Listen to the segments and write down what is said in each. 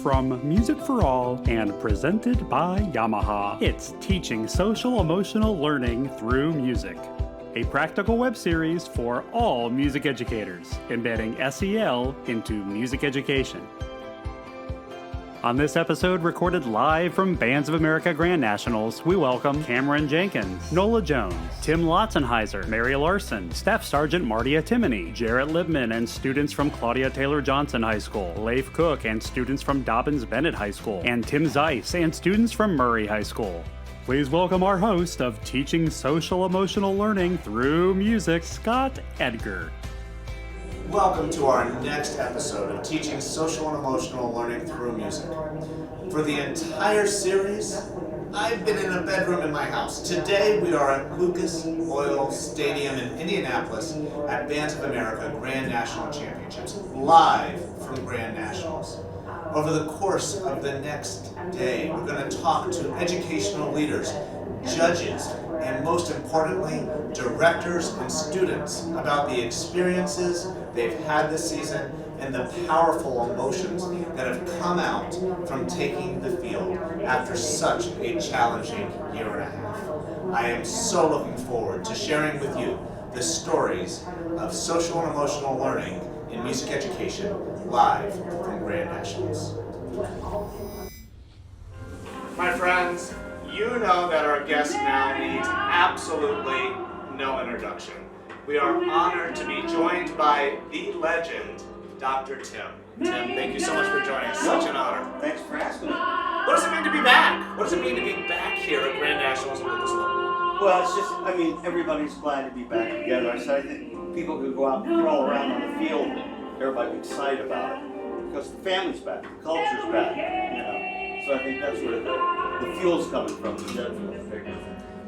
from Music for All and presented by Yamaha. It's Teaching Social Emotional Learning Through Music, a practical web series for all music educators, embedding SEL into music education. On this episode, recorded live from Bands of America Grand Nationals, we welcome Cameron Jenkins, Noelle Jones, Tim Lautzenheiser, Mary Larson, Staff Sergeant Marty Timony, Jarrett Libman and students from Claudia Taylor Johnson High School, Leif Cook and students from Dobyns-Bennett High School, and Tim Zeiss and students from Murray High School. Please welcome our host of Teaching Social Emotional Learning Through Music, Scott Edgar. Welcome to our next episode of Teaching Social and Emotional Learning Through Music. For the entire series, I've been in a bedroom in my house. Today we are at Lucas Oil Stadium in Indianapolis at Bands of America Grand National Championships, live from Grand Nationals. Over the course of the next day, we're going to talk to educational leaders, judges, and most importantly, directors and students about the experiences they've had this season and the powerful emotions that have come out from taking the field after such a challenging year and a half. I am so looking forward to sharing with you the stories of social and emotional learning in music education live from Grand Nationals. My friends, you know that our guest now needs absolutely no introduction. We are honored to be joined by the legend, Dr. Tim. Tim, thank you so much for joining us. Such an honor. Thanks for asking me. What does it mean to be back? What does it mean to be back here at Grand Nationals and Lucas Oil? Well, it's just, everybody's glad to be back together. So I think people who go out and crawl around on the field, everybody's excited about it. Because the family's back, the culture's back, So I think that's where the fuel's coming from, the jet fuel.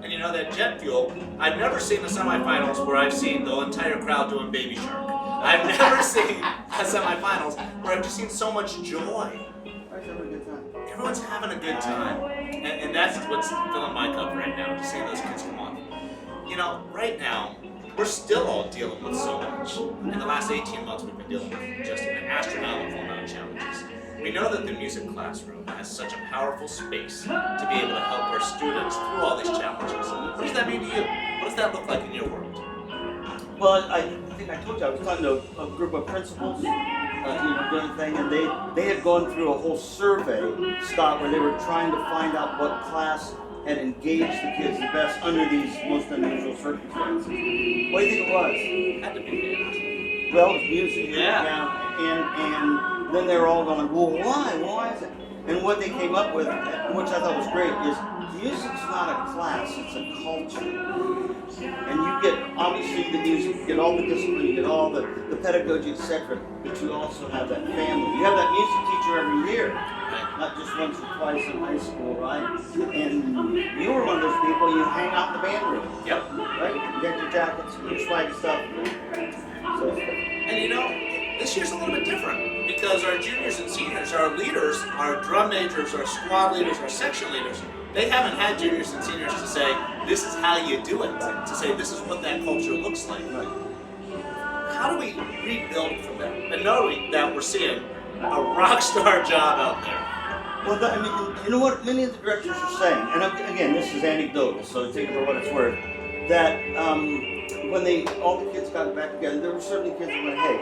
And you know that jet fuel, I've never seen the semifinals where I've seen the entire crowd doing Baby Shark. I've never seen a semifinals where I've just seen so much joy. Everybody's having a good time. Everyone's having a good time. And that's what's filling my cup right now, to see those kids come on. You know, right now, we're still all dealing with so much. In the last 18 months, we've been dealing with just an astronomical amount of challenges. We know that the music classroom has such a powerful space to be able to help our students through all these challenges. What does that mean to you? What does that look like in your world? Well, I think I told you, I was talking to a group of principals, doing a thing, and they had gone through a whole survey, Scott, where they were trying to find out what class had engaged the kids the best under these most unusual circumstances. What do you think it was? Had to be band. Well, it was music, and then they were all going, well, why? Why is it? And what they came up with, which I thought was great, is music's not a class, it's a culture. And you get, obviously, the music, you get all the discipline, you get all the pedagogy, etc., but you also have that family. You have that music teacher every year, not just once or twice in high school, right? And you were one of those people, you hang out in the band room. Yep. Right? You got your jackets, your swag stuff. And you know, this year's a little bit different because our juniors and seniors, our leaders, our drum majors, our squad leaders, our section leaders, they haven't had juniors and seniors to say, this is how you do it, to say this is what that culture looks like. Right. How do we rebuild from that? And knowing that we're seeing a rock star job out there. Well, you know what many of the directors are saying, and again, this is anecdotal, so take it for what it's worth, that when all the kids got back together, there were certainly kids that went, hey,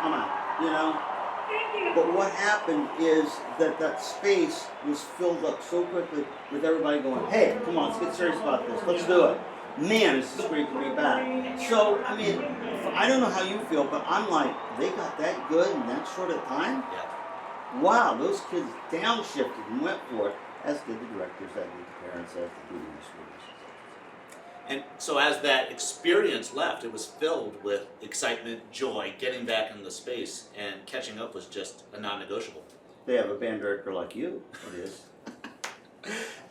I'm out, But what happened is that space was filled up so quickly with everybody going, hey, come on, let's get serious about this, let's do it. Man, this is great to be back. So, I don't know how you feel, but I'm like, they got that good in that short a time? Yeah. Wow, those kids downshifted and went for it, as did the directors, as did the parents, as did the administrators. And so as that experience left, it was filled with excitement, joy, getting back in the space, and catching up was just a non-negotiable. They have a band director like you, it is.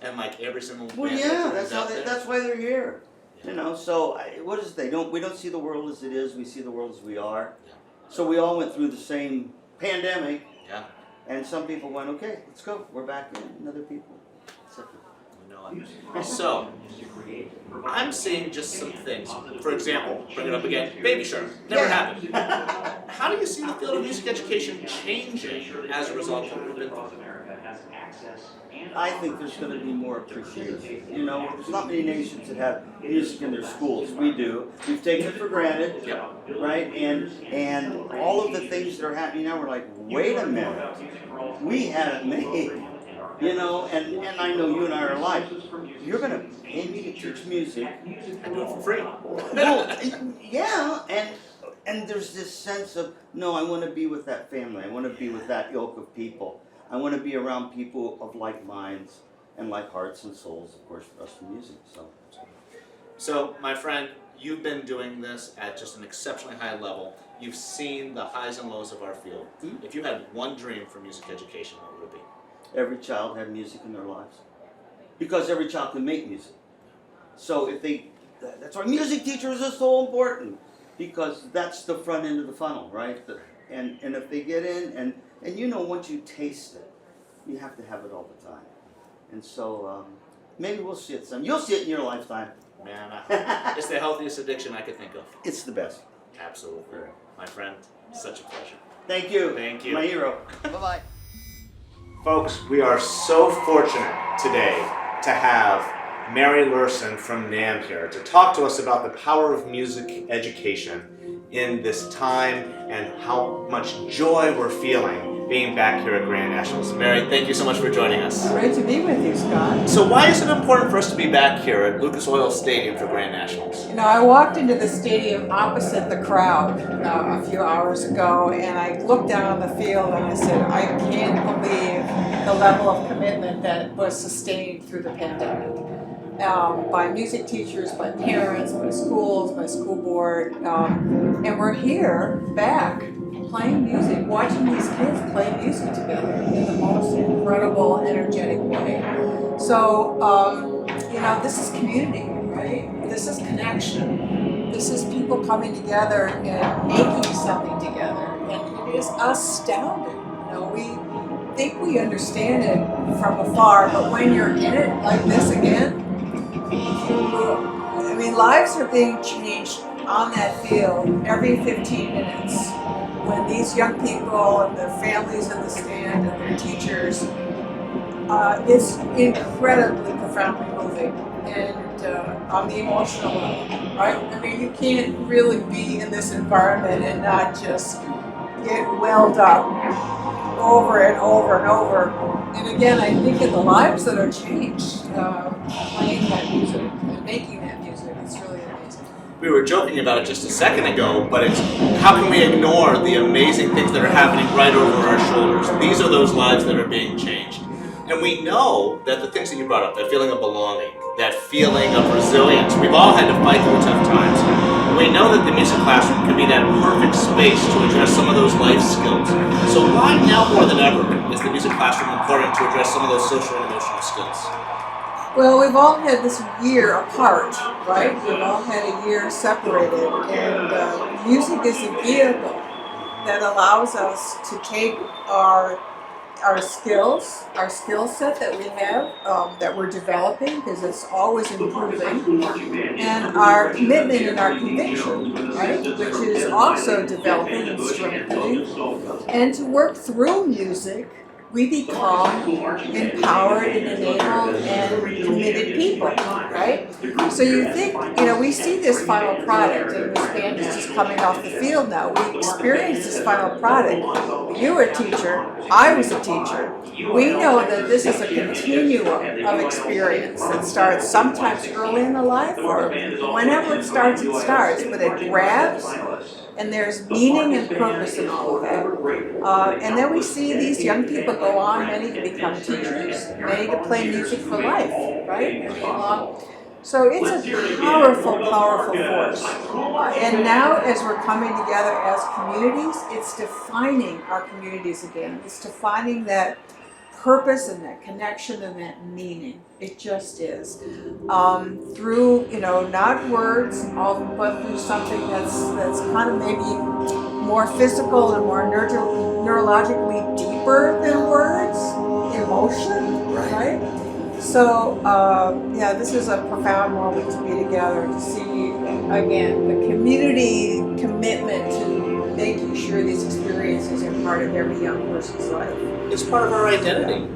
And like every single Well, band yeah, director that's why they're here. Yeah. So what is it? We don't see the world as it is, we see the world as we are. Yeah. So we all went through the same pandemic, Yeah. and some people went, okay, let's go, we're back in, and other people. So, I'm seeing just some things. For example, bring it up again, Baby Shark. Never happened. how do you see the field of music education changing as a result of what we've been through? I think there's going to be more appreciation. You know, there's not many nations that have music in their schools. We do. We've taken it for granted, right? And all of the things that are happening now, we're like, wait a minute, we had it made. You know, and I know you and I are alike. You're going to pay me to teach music. And do it for free. No, yeah, and there's this sense of, no, I want to be with that family. I want to be with that ilk of people. I want to be around people of like minds and like hearts and souls, of course, for us in music. So, my friend, you've been doing this at just an exceptionally high level. You've seen the highs and lows of our field. Mm-hmm. If you had one dream for music education, what would it be? Every child had music in their lives. Because every child can make music. So that's why music teachers are so important. Because that's the front end of the funnel, right? And if they get in, and you know, once you taste it, you have to have it all the time. And so maybe we'll see it some. You'll see it in your lifetime. Man, it's the healthiest addiction I could think of. It's the best. Absolutely. My friend, such a pleasure. Thank you. Thank you. My hero. Bye-bye. Folks, we are so fortunate today to have Mary Larson from NAMM here to talk to us about the power of music education in this time and how much joy we're feeling being back here at Grand Nationals. Mary, thank you so much for joining us. Great to be with you, Scott. So why is it important for us to be back here at Lucas Oil Stadium for Grand Nationals? You know, I walked into the stadium opposite the crowd a few hours ago, and I looked down on the field and I said, I can't believe the level of commitment that was sustained through the pandemic. By music teachers, by parents, by schools, by school board, and we're here back playing music, watching these kids play music together in the most incredible, energetic way. So, you know, this is community, right? This is connection. This is people coming together and making something together, and it is astounding. You know, we think we understand it from afar, but when you're in it like this again, I mean, lives are being changed on that field every 15 minutes. When these young people and their families in the stand and their teachers, it's incredibly profoundly moving and on the emotional level, right? I mean, you can't really be in this environment and not just get welled up over and over and over. And again, I think of the lives that are changed playing that music and making that music. It's really amazing. We were joking about it just a second ago, but it's how can we ignore the amazing things that are happening right over our shoulders? These are those lives that are being changed. And we know that the things that you brought up, that feeling of belonging, that feeling of resilience, we've all had to fight through tough times. We know that the music classroom can be that perfect space to address some of those life skills. So why now more than ever is the music classroom important to address some of those social and emotional skills? Well, we've all had this year apart, right? We've all had a year separated, and music is a vehicle that allows us to take our skills, our skill set that we have, that we're developing, because it's always improving, and our commitment and our conviction, right, which is also developing and strengthening, and to work through music, we become empowered and enabled and committed people, right? So you think, you know, we see this final product, and this band is just coming off the field now. We experience this final product. You were a teacher, I was a teacher. We know that this is a continuum of experience that starts sometimes early in the life, or whenever it starts, but it grabs. And there's meaning and purpose in all of that. And then we see these young people go on, many to become teachers, many to play music for life, right? So it's a powerful, powerful force. And now as we're coming together as communities, it's defining our communities again. It's defining that purpose and that connection and that meaning. It just is. Through, you know, not words, but through something that's kind of maybe more physical and more neurologically deeper than words, emotion, right? So, yeah, this is a profound moment to be together, to see, again, the community commitment to making making sure these experiences are part of every young person's life. It's part of our identity.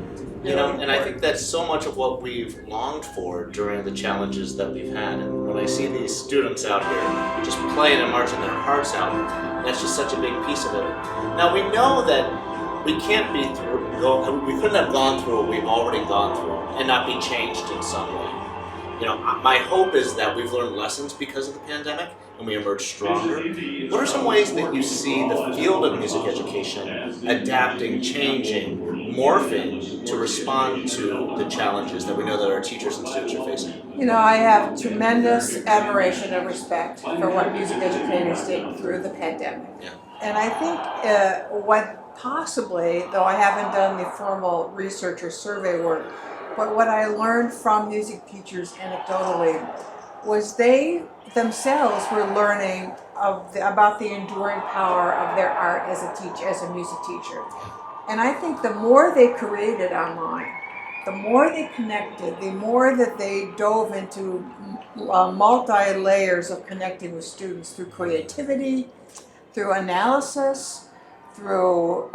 You know, and I think that's so much of what we've longed for during the challenges that we've had. And when I see these students out here just playing and marching their hearts out, that's just such a big piece of it. Now we know that we can't be we couldn't have gone through what we've already gone through and not be changed in some way. You know, my hope is that we've learned lessons because of the pandemic and we emerge stronger. What are some ways that you see the field of music education adapting, changing, morphing to respond to the challenges that we know that our teachers and students are facing? You know, I have tremendous admiration and respect for what music educators did through the pandemic. Yeah. And I think what possibly, though I haven't done the formal research or survey work, but what I learned from music teachers anecdotally was they themselves were learning about the enduring power of their art as a music teacher. And I think the more they created online, the more they connected, the more that they dove into multi-layers of connecting with students through creativity, through analysis, through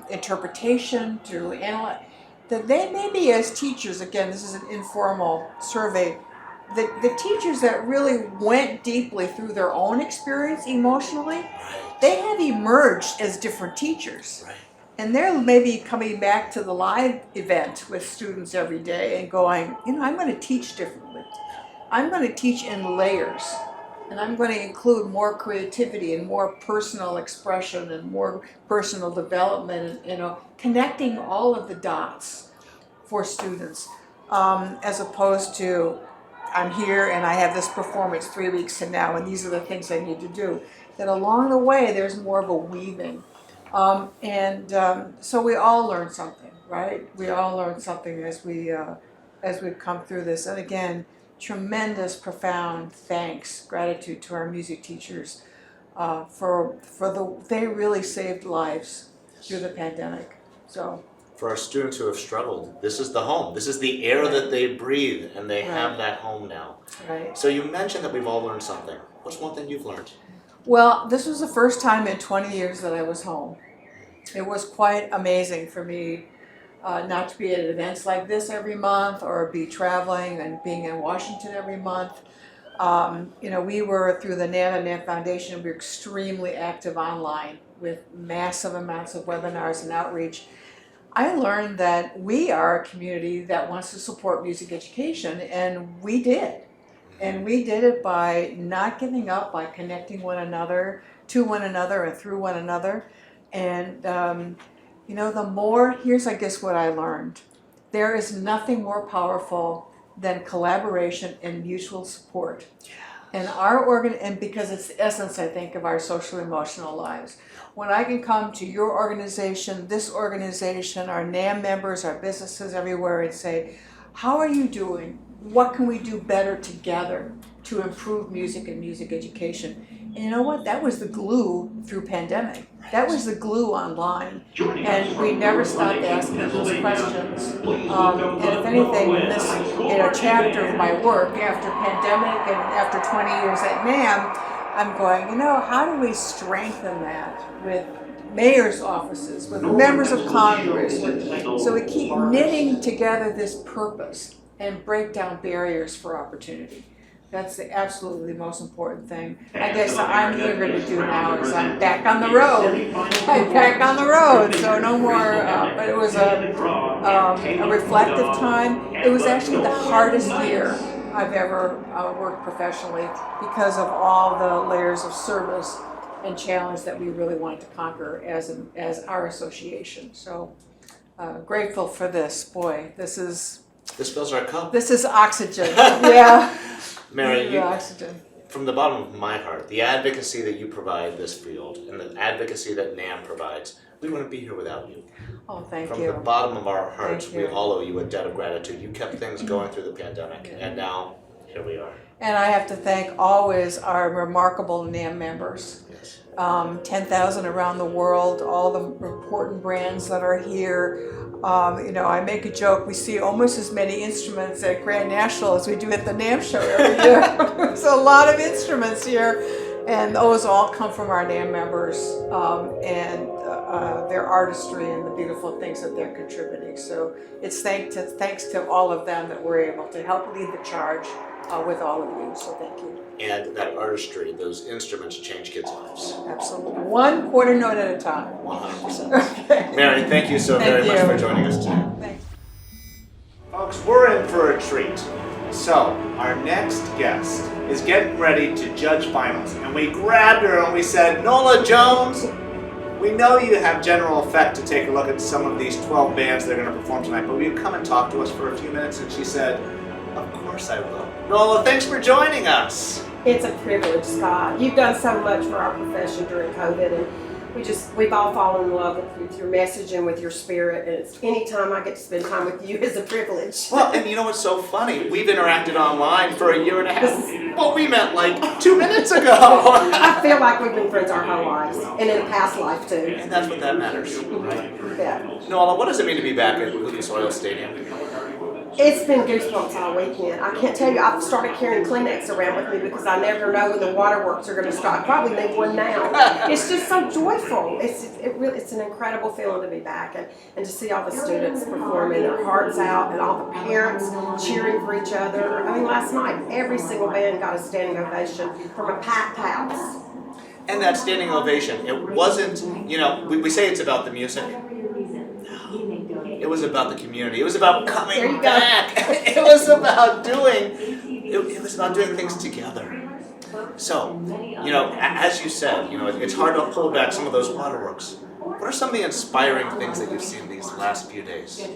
interpretation, through analysis, that they maybe as teachers, again, this is an informal survey, the teachers that really went deeply through their own experience emotionally, they have emerged as different teachers. Right. And they're maybe coming back to the live event with students every day and going, you know, I'm going to teach differently. I'm going to teach in layers. And I'm going to include more creativity and more personal expression and more personal development and, you know, connecting all of the dots for students, as opposed to, I'm here and I have this performance 3 weeks from now and these are the things I need to do. That along the way there's more of a weaving. So we all learn something, right? We all learn something as we've come through this. And again, tremendous, profound thanks, gratitude to our music teachers they really saved lives through the pandemic. So For our students who have struggled, this is the home. This is the air that they breathe, and they have that home now. Right. So you mentioned that we've all learned something. What's one thing you've learned? Well, this was the first time in 20 years that I was home. It was quite amazing for me not to be at events like this every month or be traveling and being in Washington every month. You know, we were, through the NAM and NAM Foundation, we were extremely active online with massive amounts of webinars and outreach. I learned that we are a community that wants to support music education, and we did. And we did it by not giving up, by connecting one another, to one another, and through one another. And you know, the more, here's I guess what I learned. There is nothing more powerful than collaboration and mutual support. And and because it's the essence, I think, of our social emotional lives. When I can come to your organization, this organization, our NAM members, our businesses everywhere, and say, how are you doing? What can we do better together to improve music and music education? And you know what? That was the glue through pandemic. That was the glue online. And we never stopped asking those questions. And if anything, in this chapter of my work, after pandemic and after 20 years at NAM, I'm going, you know, how do we strengthen that with mayor's offices, with members of Congress? So we keep knitting together this purpose and break down barriers for opportunity. That's absolutely the most important thing. I guess I'm eager to do now is I'm back on the road. I'm back on the road, so no more, but it was a reflective time. It was actually the hardest year I've ever worked professionally because of all the layers of service and challenge that we really wanted to conquer as our association. So grateful for this. Boy, this fills our cup. This is oxygen. Yeah. Mary, oxygen. From the bottom of my heart, the advocacy that you provide this field and the advocacy that NAM provides, we wouldn't be here without you. Oh, thank From you. the bottom of our hearts, Thank we you. all owe you a debt of gratitude. You kept things going through the pandemic, and now here we are. And I have to thank always our remarkable NAM members. Yes. 10,000 around the world, all the important brands that are here. You know, I make a joke, we see almost as many instruments at Grand National as we do at the NAM show every year. There's a lot of instruments here. And those all come from our band members and their artistry and the beautiful things that they're contributing. So it's thanks to all of them that we're able to help lead the charge with all of you. So thank you. And that artistry, those instruments change kids' lives. Absolutely. One quarter note at a time. 100%. Okay. Mary, thank you so very much for joining us today. Thanks. Folks, we're in for a treat. So, our next guest is getting ready to judge finals, and we grabbed her and we said, Noelle Jones, we know you have general effect to take a look at some of these 12 bands that are going to perform tonight, but will you come and talk to us for a few minutes? And she said, of course I will. Nola, thanks for joining us. It's a privilege, Scott. You've done so much for our profession during COVID, and we've all fallen in love with your message and with your spirit, and it's anytime I get to spend time with you is a privilege. Well, and you know what's so funny? We've interacted online for a year and a half. Well, we met like 2 minutes ago. I feel like we've been friends our whole lives, and in a past life too. And that's what that matters, right? Yeah. Nola, what does it mean to be back at Lucas Oil Stadium? It's been goosebumps all weekend. I can't tell you, I've started carrying Kleenex around with me because I never know when the waterworks are going to start. Probably need one now. It's just so joyful. It's an incredible feeling to be back and to see all the students performing their hearts out and all the parents cheering for each other. I mean, last night, every single band got a standing ovation from a packed house. And that standing ovation, it wasn't, we say it's about the music. It was about the community. It was about coming back. It was about doing things together. So, as you said, it's hard to pull back some of those waterworks. What are some of the inspiring things that you've seen these last few days?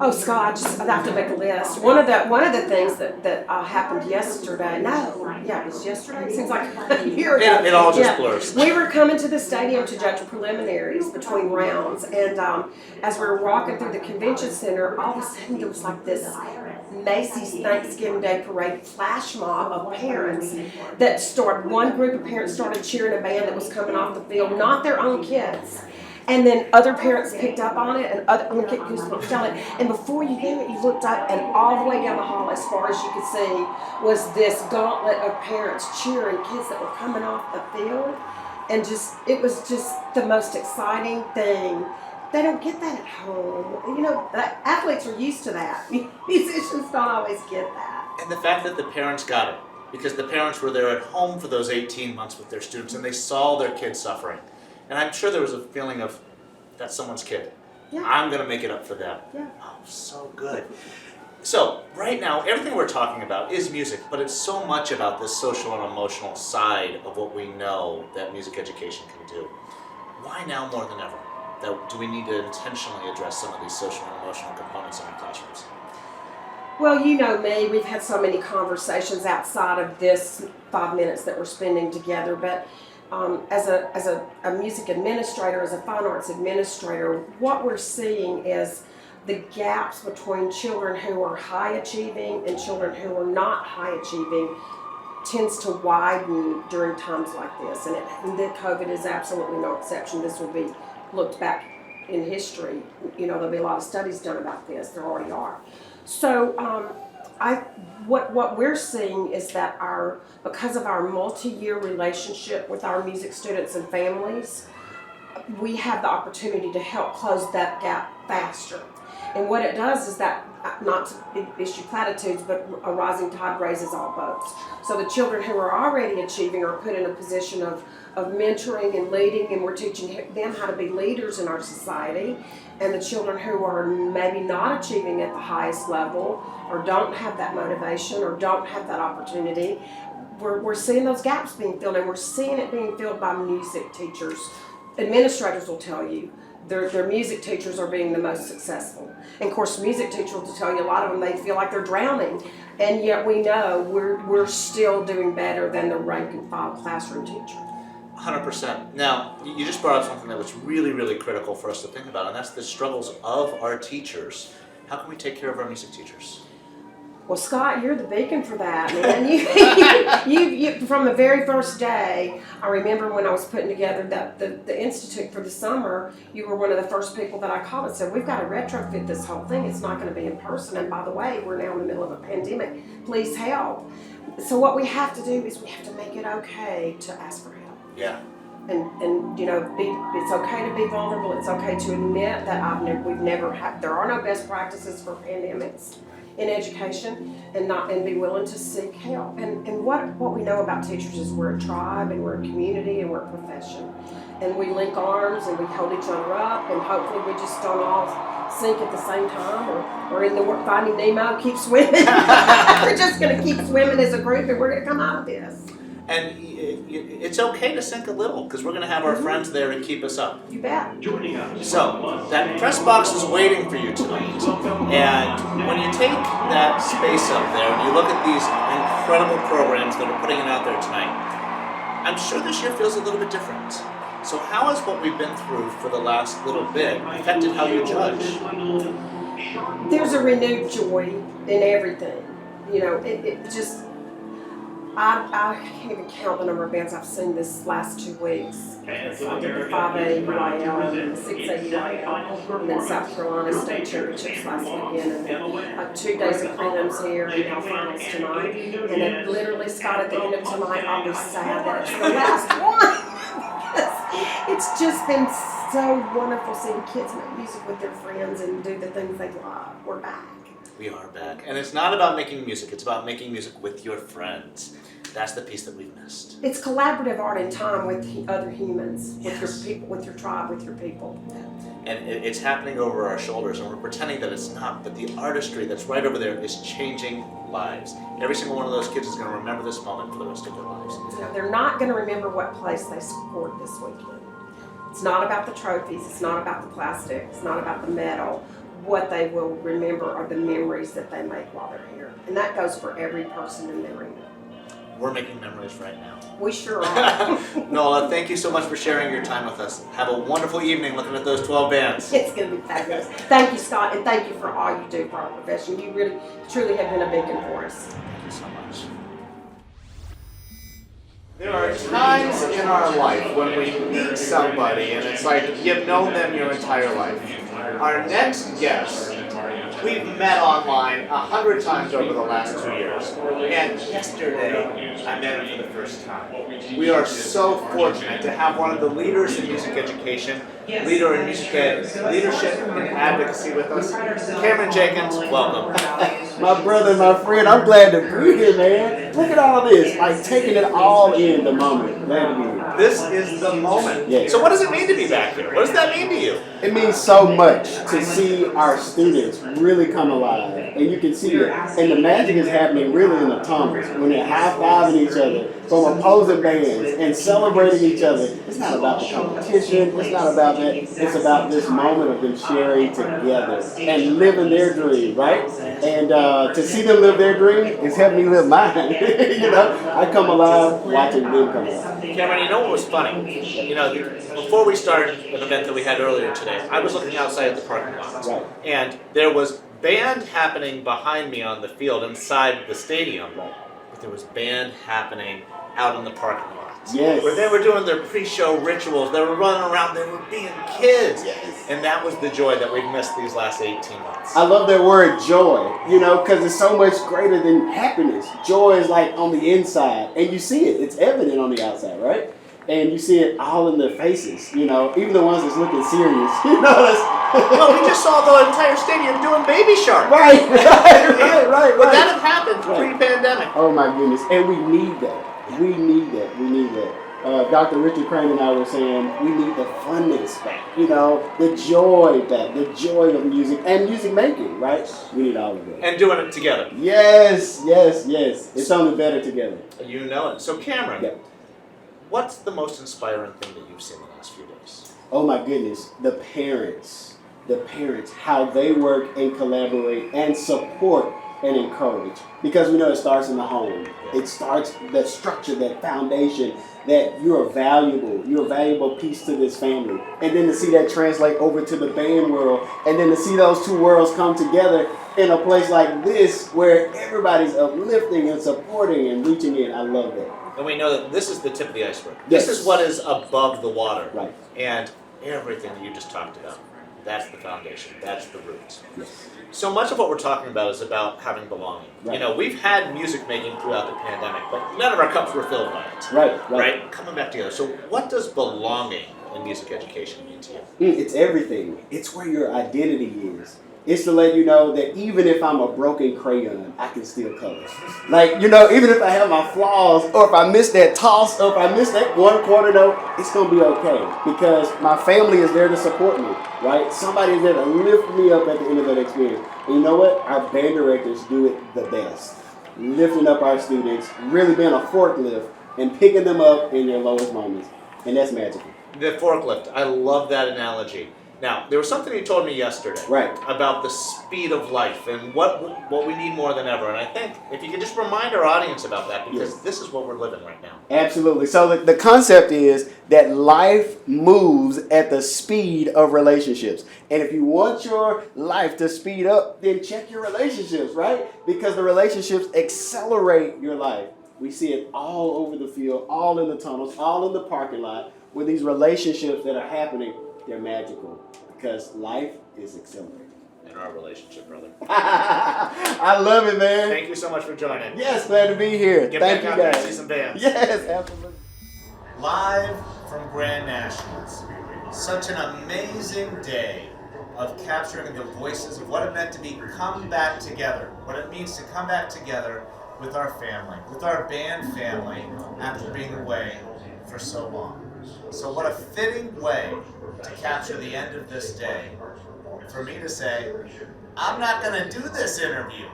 Oh, Scott, I have to make a list. One of the things that happened yesterday. It was yesterday. It seems like a year ago. It all just blurs. We were coming to the stadium to judge preliminaries between rounds, and as we were walking through the convention center, all of a sudden there was like this Macy's Thanksgiving Day Parade flash mob of parents that started. One group of parents started cheering a band that was coming off the field, not their own kids. And then other parents picked up on it, and I'm gonna get goosebumps telling it. And before you knew it, you looked up, and all the way down the hall, as far as you could see, was this gauntlet of parents cheering kids that were coming off the field. And it was just the most exciting thing. They don't get that at home. Athletes are used to that. Musicians don't always get that. And the fact that the parents got it, because the parents were there at home for those 18 months with their students, and they saw their kids suffering. And I'm sure there was a feeling of, that's someone's kid. Yeah. I'm going to make it up for them. Yeah. Oh, so good. So, right now, everything we're talking about is music, but it's so much about this social and emotional side of what we know that music education can do. Why now more than ever? Do we need to intentionally address some of these social and emotional components in our classrooms? Well, you know me, we've had so many conversations outside of this 5 minutes that we're spending together, but as a music administrator, as a fine arts administrator, what we're seeing is the gaps between children who are high achieving and children who are not high achieving tends to widen during times like this, and that COVID is absolutely no exception. This will be looked back in history. There'll be a lot of studies done about this. There already are. So what we're seeing is that because of our multi-year relationship with our music students and families, we have the opportunity to help close that gap faster. And what it does is that, not to issue platitudes, but a rising tide raises all boats. So the children who are already achieving are put in a position of mentoring and leading, and we're teaching them how to be leaders in our society. And the children who are maybe not achieving at the highest level, or don't have that motivation, or don't have that opportunity, we're seeing those gaps being filled, and we're seeing it being filled by music teachers. Administrators will tell you their music teachers are being the most successful. And of course, music teachers will tell you a lot of them, they feel like they're drowning. And yet we know we're still doing better than the rank and file classroom teacher. 100%. Now, you just brought up something that was really, really critical for us to think about, and that's the struggles of our teachers. How can we take care of our music teachers? Well, Scott, you're the beacon for that, man. You from the very first day, I remember when I was putting together the institute for the summer, you were one of the first people that I called and said, we've got to retrofit this whole thing. It's not going to be in person. And by the way, we're now in the middle of a pandemic. Please help. So what we have to do is we have to make it okay to ask for help. Yeah. And you know, it's okay to be vulnerable. It's okay to admit that we've never had. There are no best practices for pandemics in education, and be willing to seek help. And what we know about teachers is we're a tribe, and we're a community, and we're a profession. And we link arms, and we hold each other up, and hopefully we just don't all sink at the same time, or in the Finding Nemo, keep swimming. We're just going to keep swimming as a group, and we're going to come out of this. And it's okay to sink a little, because we're going to have our friends there to keep us up. You bet. So, that press box is waiting for you tonight. And when you take that space up there and you look at these incredible programs that are putting it out there tonight, I'm sure this year feels a little bit different. So how has what we've been through for the last little bit affected how you judge? There's a renewed joy in everything. You know, it just... I can't even count the number of bands I've seen this last 2 weeks. I did the 5A UIL and the 6A UIL, and then South Carolina State Championships last weekend, and then 2 days of prelims here, and now finals tonight. And it literally, Scott, at the end of tonight, I'll be sad that it's the last one. It's just been so wonderful seeing kids make music with their friends and do the things they love. We're back. We are back. And it's not about making music, it's about making music with your friends. That's the piece that we've missed. It's collaborative art in time with other humans, with your people, with your tribe, with your people. And it's happening over our shoulders, and we're pretending that it's not, but the artistry that's right over there is changing lives. Every single one of those kids is going to remember this moment for the rest of their lives. You know, they're not going to remember what place they scored this weekend. It's not about the trophies, it's not about the plastic, it's not about the medal. What they will remember are the memories that they make while they're here. And that goes for every person in the arena. We're making memories right now. We sure are. Nola, thank you so much for sharing your time with us. Have a wonderful evening looking at those 12 bands. It's going to be fabulous. Thank you, Scott, and thank you for all you do for our profession. You really, truly have been a beacon for us. Thank you so much. There are times in our life when we meet somebody and it's like you've known them your entire life. Our next guest, we've met online 100 times over the last 2 years. And yesterday, I met him for the first time. We are so fortunate to have one of the leaders in music education, leader in music leadership and advocacy with us. Cameron Jenkins, welcome. My brother, my friend, I'm glad to be here, man. Look at all this, like taking it all in the moment. Glad to be here. This is the moment. Yeah. So what does it mean to be back here? What does that mean to you? It means so much to see our students really come alive. And you can see it. And the magic is happening really in the tunnels when they're high-fiving each other from opposing bands and celebrating each other. It's not about the competition. It's not about that. It's about this moment of them sharing together and living their dream, right? And to see them live their dream is helping me live mine. You know, I come alive watching them come alive. Cameron, you know what was funny? You know, before we started an event that we had earlier today, I was looking outside at the parking lot. Right. And there was band happening behind me on the field inside the stadium. Right. But there was band happening out in the parking lot. Yes. Where they were doing their pre-show rituals. They were running around. They were being kids. Yes. And that was the joy that we've missed these last 18 months. I love that word joy, you know, because it's so much greater than happiness. Joy is like on the inside, and you see it. It's evident on the outside, right? And you see it all in their faces, you know, even the ones that's looking serious, you know. Well, we just saw the entire stadium doing Baby Shark. Right. Would Would that have happened pre-pandemic? Oh my goodness, and we need that. We need that. Dr. Richard Crane and I were saying we need the funness back, you know, the joy back, the joy of music and music making, right? We need all of that. And doing it together. Yes. It's only better together. You know it. So Cameron, Yeah. what's the most inspiring thing that you've seen in the last few days? Oh my goodness, the parents, how they work and collaborate and support and encourage, because we know it starts in the home. It starts that structure, that foundation, that you're a valuable piece to this family. And then to see that translate over to the band world, and then to see those two worlds come together in a place like this where everybody's uplifting and supporting and reaching in. I love that. And we know that this is the tip of the iceberg. Yes. This is what is above the water. Right. And everything that you just talked about, that's the foundation, that's the roots. Yes. So much of what we're talking about is about having belonging. Right. You know, we've had music making throughout the pandemic, but none of our cups were filled by it. Right. Coming back together. So what does belonging in music education mean to you? It's everything. It's where your identity is. It's to let you know that even if I'm a broken crayon, I can still color. Like, you know, even if I have my flaws, or if I miss that toss, or if I miss that one quarter note, it's going to be okay. Because my family is there to support me, right? Somebody's there to lift me up at the end of that experience. And you know what? Our band directors do it the best. Lifting up our students, really being a forklift, and picking them up in their lowest moments. And that's magical. The forklift, I love that analogy. Now, there was something you told me yesterday about the speed of life and what we need more than ever. And I think if you could just remind our audience about that, because this is what we're living right now. Absolutely. So the concept is that life moves at the speed of relationships. And if you want your life to speed up, then check your relationships, right? Because the relationships accelerate your life. We see it all over the field, all in the tunnels, all in the parking lot, with these relationships that are happening. They're magical because life is accelerating. In our relationship, brother. I love it, man. Thank you so much for joining. Yes, glad to be here. Get Thank back you, out guys. there and see some bands. Yes, absolutely. Live from Grand Nationals. Such an amazing day of capturing the voices of what it meant to be come back together. What it means to come back together with our family, with our band family, after being away for so long. So what a fitting way to capture the end of this day for me to say, I'm not going to do this interview.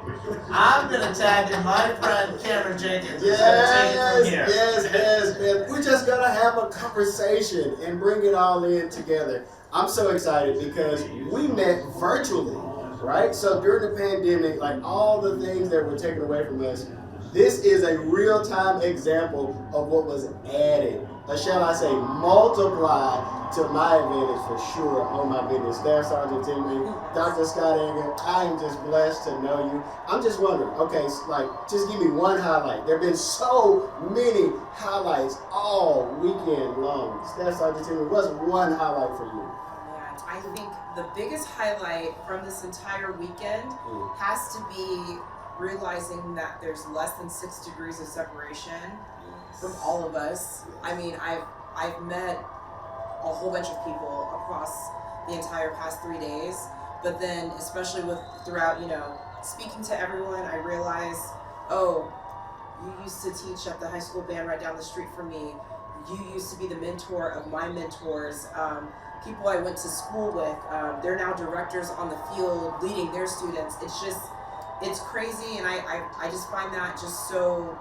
I'm going to tag in my friend Cameron Jenkins. Yes, man. We're just going to have a conversation and bring it all in together. I'm so excited because we met virtually, right? So during the pandemic, like all the things that were taken away from us, this is a real-time example of what was added, or shall I say multiplied, to my advantage for sure. Oh my goodness, Staff Sergeant Timmy, Dr. Scott Edgar, I am just blessed to know you. I'm just wondering, okay, like just give me one highlight. There have been so many highlights all weekend long. Staff Sergeant Timmy, what's one highlight for you? I think the biggest highlight from this entire weekend has to be realizing that there's less than 6 degrees of separation from all of us. I mean, I've met a whole bunch of people across the entire past 3 days, but then especially throughout, speaking to everyone, I realized, oh, you used to teach at the high school band right down the street from me. You used to be the mentor of my mentors. People I went to school with, they're now directors on the field leading their students. It's crazy, and I just find that just so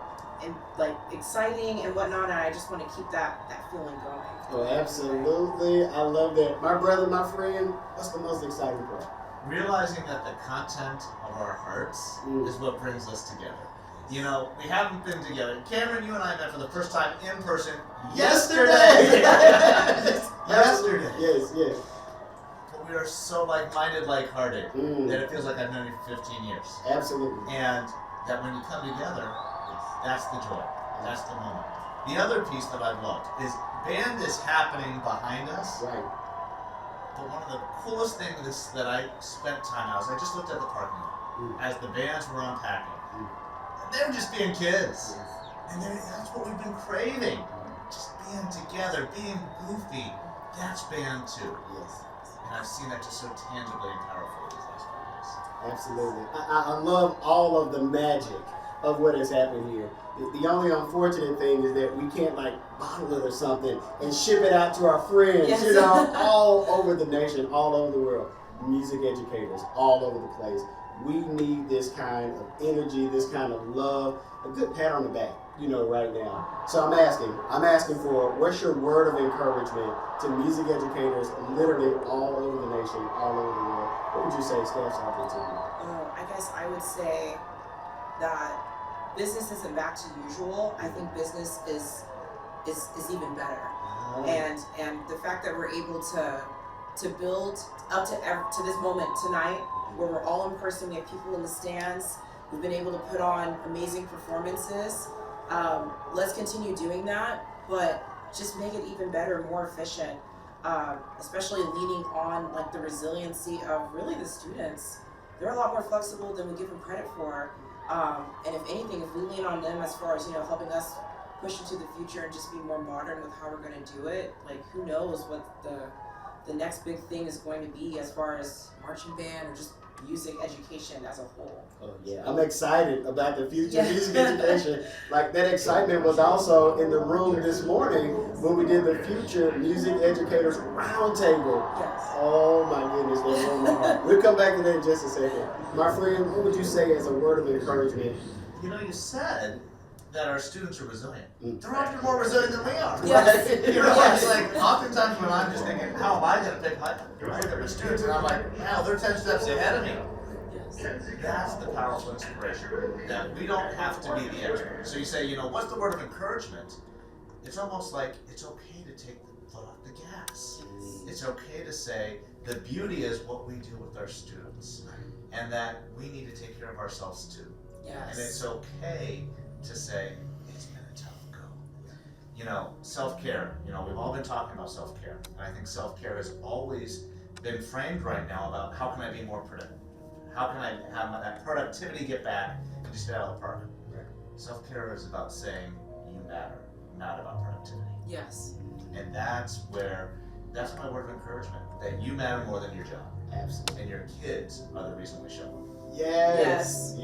exciting and whatnot, and I just want to keep that feeling going. Oh, absolutely. I love that. My brother, my friend, what's the most exciting part? Realizing that the content of our hearts is what brings us together. You know, we haven't been together. Cameron, you and I met for the first time in person yesterday. Yesterday. Yes. But we are so like-minded, like-hearted that it feels like I've known you for 15 years. Absolutely. And that when you come together, that's the joy. That's the moment. The other piece that I've loved is band is happening behind us. Right. But one of the coolest things that I spent time out is I just looked at the parking lot as the bands were unpacking. And they were just being kids. And that's what we've been craving. Just being together, being goofy. That's band too. Yes. And I've seen that just so tangibly and powerfully these last few days. Absolutely. I love all of the magic of what has happened here. The only unfortunate thing is that we can't bottle it or something and ship it out to our friends, yes. All over the nation, all over the world. Music educators all over the place. We need this kind of energy, this kind of love, a good pat on the back, right now. So I'm asking for, what's your word of encouragement to music educators literally all over the nation, all over the world? What would you say, Staff Sergeant Timmy? I guess I would say that business isn't back to usual. I think business is even better. And the fact that we're able to build up to this moment tonight, where we're all in person, we have people in the stands, we've been able to put on amazing performances. Let's continue doing that, but just make it even better, more efficient, especially leaning on like the resiliency of really the students. They're a lot more flexible than we give them credit for. And if anything, if we lean on them as far as, helping us push into the future and just be more modern with how we're going to do it, like who knows what the next big thing is going to be as far as marching band or just music education as a whole. Oh yeah, I'm excited about the future of music education. Like that excitement was also in the room this morning when we did the Future Music Educators Roundtable. Yes. Oh my goodness, that warmed my heart. We'll come back to that in just a second. My friend, what would you say as a word of encouragement? You said that our students are resilient. They're often more resilient than we are. Yes. It's like oftentimes when I'm just thinking, how am I going to pick my students? And I'm like, wow, they're 10 steps ahead of me. Yes. That's the powerful inspiration, that we don't have to be the expert. So you say, what's the word of encouragement? It's almost like it's okay to take the foot off the gas. It's okay to say the beauty is what we do with our students, and that we need to take care of ourselves too. Yes. And it's okay to say, it's been a tough go. Self-care, we've all been talking about self-care. And I think self-care has always been framed right now about how can I be more productive? How can I have that productivity get back and just get out of the park? Right. Self-care is about saying, you matter, not about productivity. Yes. And that's my word of encouragement, that you matter more than your job. Absolutely. And your kids are the reason we show up. Yes.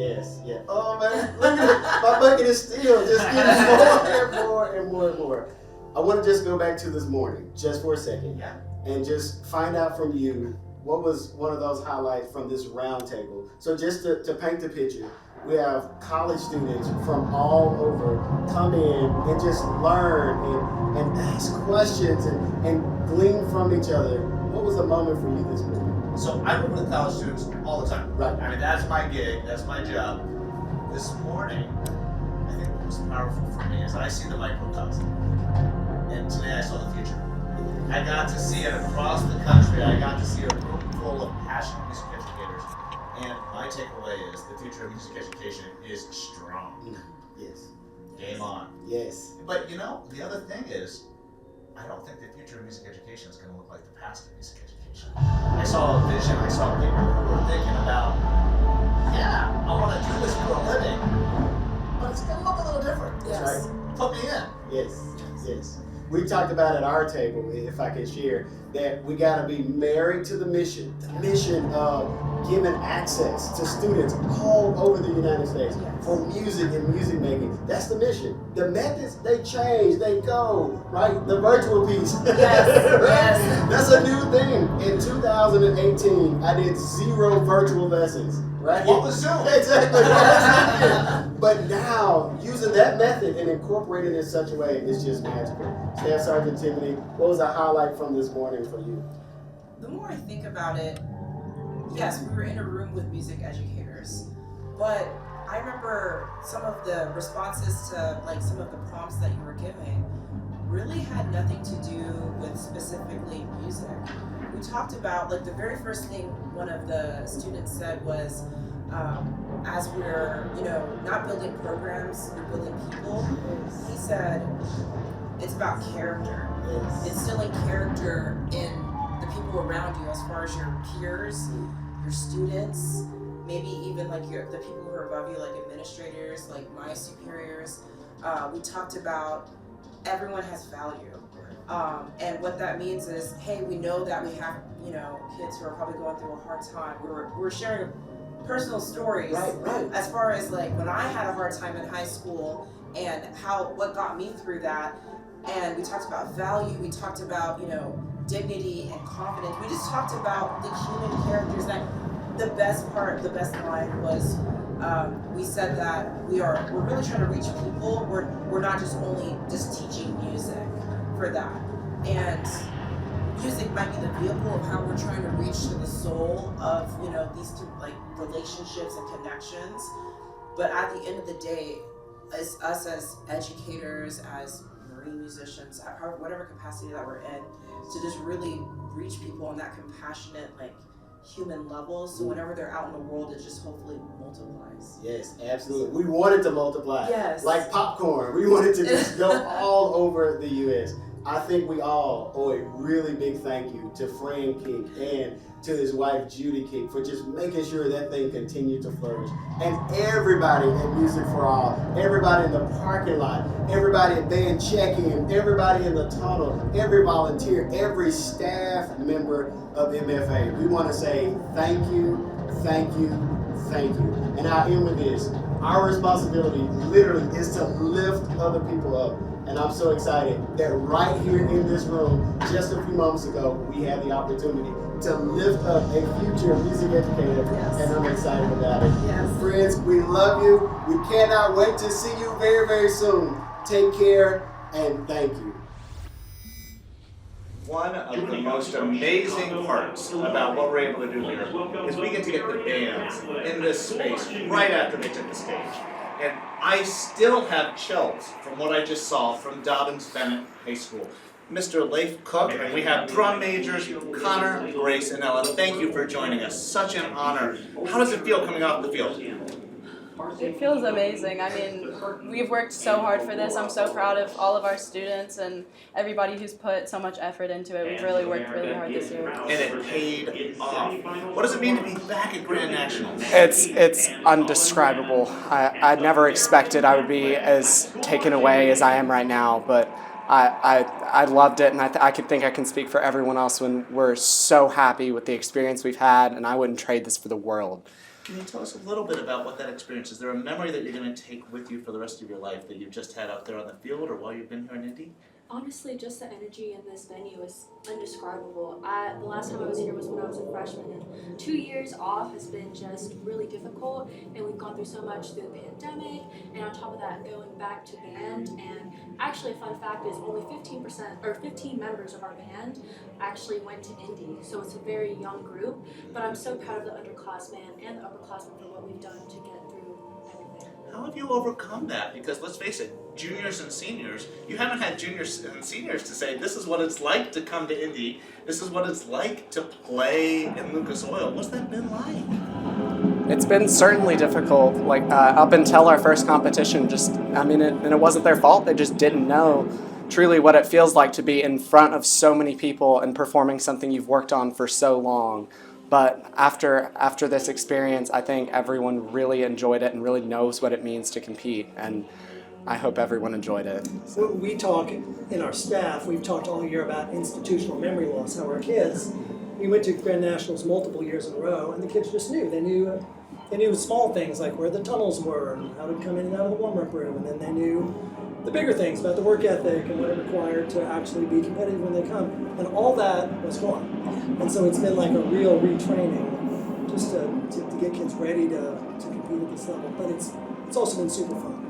Oh man, look at it. My bucket is still just getting more and more. I want to just go back to this morning, just for a second, and just find out from you what was one of those highlights from this round table. So just to paint the picture, we have college students from all over come in and just learn and ask questions and glean from each other. What was the moment for you this morning? So I work with college students all the time. Right. I mean, that's my gig, that's my job. This morning, I think what was powerful for me is I see the microcosm. And today I saw the future. I got to see it across the country. I got to see a room full of passionate music educators. And my takeaway is the future of music education is strong. Yes. Game on. Yes. But the other thing is, I don't think the future of music education is going to look like the past of music education. I saw a vision, I saw people who were thinking about, I want to do this for a living, but it's going to look a little different. Yes. Right? Put me in. Yes. We talked about at our table, if I can share, that we got to be married to the mission of giving access to students all over the United States for music and music making. That's the mission. The methods, they change, they go, right? The virtual piece. Yes. Right? That's a new thing. In 2018, I did 0 virtual lessons. Right? What was Zoom? Exactly. But now, using that method and incorporating it in such a way is just magical. Staff Sergeant Tiffany, what was a highlight from this morning for you? The more I think about it, yes, we were in a room with music educators, but I remember some of the responses to like some of the prompts that you were giving really had nothing to do with specifically music. We talked about, like, the very first thing one of the students said was, as we're, not building programs, we're building people. He said, it's about character. Instilling character in the people around you, as far as your peers, your students, maybe even like the people who are above you, like administrators, like my superiors. We talked about everyone has value. And what that means is, hey, we know that we have, kids who are probably going through a hard time. We're sharing personal stories. Right. As far as like when I had a hard time in high school and what got me through that. And we talked about value. We talked about, dignity and confidence. We just talked about the human characters. That the best line was, we said that we're really trying to reach people. We're not just only just teaching music for that. And music might be the vehicle of how we're trying to reach to the soul of, these two, like, relationships and connections. But at the end of the day, as us as educators, as marine musicians, whatever capacity that we're in, to just really reach people on that compassionate, like, human level, so whenever they're out in the world, it just hopefully multiplies. Yes, absolutely. We want it to multiply. Yes. Like popcorn. We want it to just go all over the U.S. I think we all owe a really big thank you to Fran King and to his wife Judy King for just making sure that thing continued to flourish. And everybody at Music for All, everybody in the parking lot, everybody at band check-in, everybody in the tunnel, every volunteer, every staff member of MFA. We want to say thank you, thank you, thank you. And I'll end with this. Our responsibility literally is to lift other people up. And I'm so excited that right here in this room, just a few moments ago, we had the opportunity to lift up a future music educator. Yes. And I'm excited about it. Yes. Friends, we love you. We cannot wait to see you very, very soon. Take care and thank you. One of the most amazing parts about what we're able to do here is we get to get the bands in this space right after they took the stage. And I still have chills from what I just saw from Dobyns-Bennett High School. Mr. Leif Cook, and we have drum majors Connor, Grace, and Ella. Thank you for joining us. Such an honor. How does it feel coming off the field? It feels amazing. I mean, we've worked so hard for this. I'm so proud of all of our students and everybody who's put so much effort into it. We've really worked really hard this year. And it paid off. What does it mean to be back at Grand Nationals? It's undescribable. I never expected I would be as taken away as I am right now, but I loved it, and I can speak for everyone else when we're so happy with the experience we've had, and I wouldn't trade this for the world. Can you tell us a little bit about what that experience is? Is there a memory that you're going to take with you for the rest of your life that you've just had out there on the field or while you've been here in Indy? Honestly, just the energy in this venue is indescribable. The last time I was here was when I was a freshman, and 2 years off has been just really difficult, and we've gone through so much through the pandemic, and on top of that, going back to band. And actually, a fun fact is only 15 members of our band actually went to Indy, so it's a very young group, but I'm so proud of the underclassmen and the upperclassmen for what we've done to get through everything. How have you overcome that? Because let's face it, juniors and seniors, you haven't had juniors and seniors to say, this is what it's like to come to Indy, this is what it's like to play in Lucas Oil. What's that been like? It's been certainly difficult, up until our first competition, and it wasn't their fault, they just didn't know truly what it feels like to be in front of so many people and performing something you've worked on for so long. But after this experience, I think everyone really enjoyed it and really knows what it means to compete, and I hope everyone enjoyed it. So. We talk in our staff, we've talked all year about institutional memory loss, how our kids, we went to Grand Nationals multiple years in a row, and the kids just knew. They knew small things like where the tunnels were and how to come in and out of the warm-up room, and then they knew the bigger things about the work ethic and what it required to actually be competitive when they come. And all that was gone. And so it's been like a real retraining just to get kids ready to compete at this level. But it's also been super fun.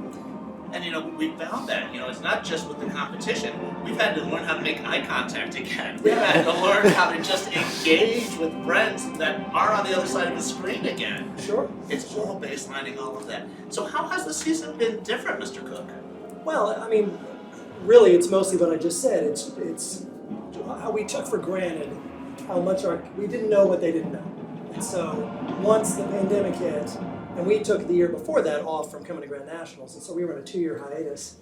And we found that, it's not just with the competition. We've had to learn how to make eye contact again. We've had to learn how to just engage with friends that are on the other side of the screen again. Sure. It's all baselining all of that. So how has the season been different, Mr. Cook? Well, I mean, really, it's mostly what I just said. It's how we took for granted how much we didn't know what they didn't know. And so once the pandemic hit, and we took the year before that off from coming to Grand Nationals, and so we were on a 2-year hiatus.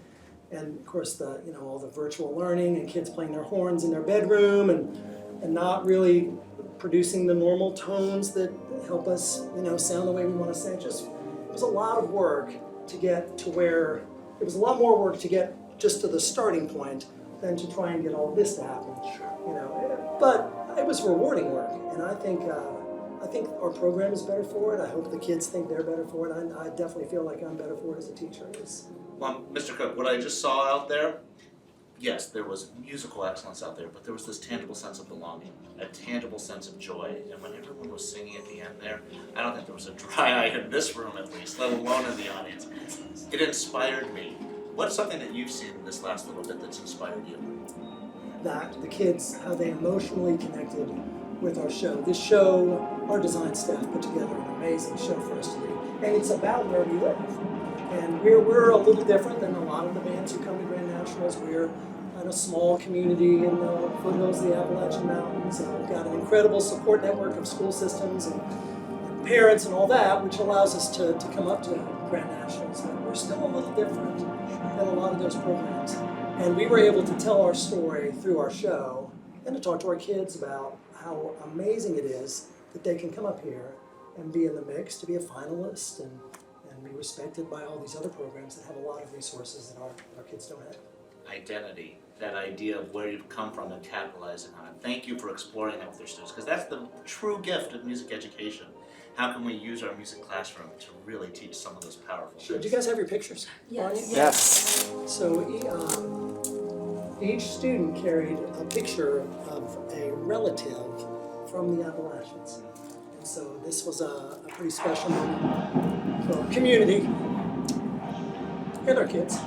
And of course, all the virtual learning and kids playing their horns in their bedroom and not really producing the normal tones that help us, sound the way we want to say. It was a lot of work to get to where. It was a lot more work to get just to the starting point than to try and get all this to happen. Sure. But it was rewarding work, and I think our program is better for it. I hope the kids think they're better for it. I definitely feel like I'm better for it as a teacher. Well, Mr. Cook, what I just saw out there, yes, there was musical excellence out there, but there was this tangible sense of belonging, a tangible sense of joy. And when everyone was singing at the end there, I don't think there was a dry eye in this room at least, let alone in the audience. It inspired me. What's something that you've seen in this last little bit that's inspired you? That the kids, how they emotionally connected with our show. This show, our design staff put together an amazing show for us to do. and it's about where we live. And we're a little different than a lot of the bands who come to Grand Nationals. We're in a small community in the foothills of the Appalachian Mountains. We've got an incredible support network of school systems and parents and all that, which allows us to come up to Grand Nationals. But we're still a little different than a lot of those programs. And we were able to tell our story through our show and to talk to our kids about how amazing it is that they can come up here and be in the mix, to be a finalist and be respected by all these other programs that have a lot of resources that our kids don't have. Identity, that idea of where you've come from and capitalizing on it. Thank you for exploring that with your students, because that's the true gift of music education. How can we use our music classroom to really teach some of those powerful Sure. things? Do you guys have your pictures? Yes. Yes. So each student carried a picture of a relative from the Appalachians. And so this was a pretty special moment for our community and our kids.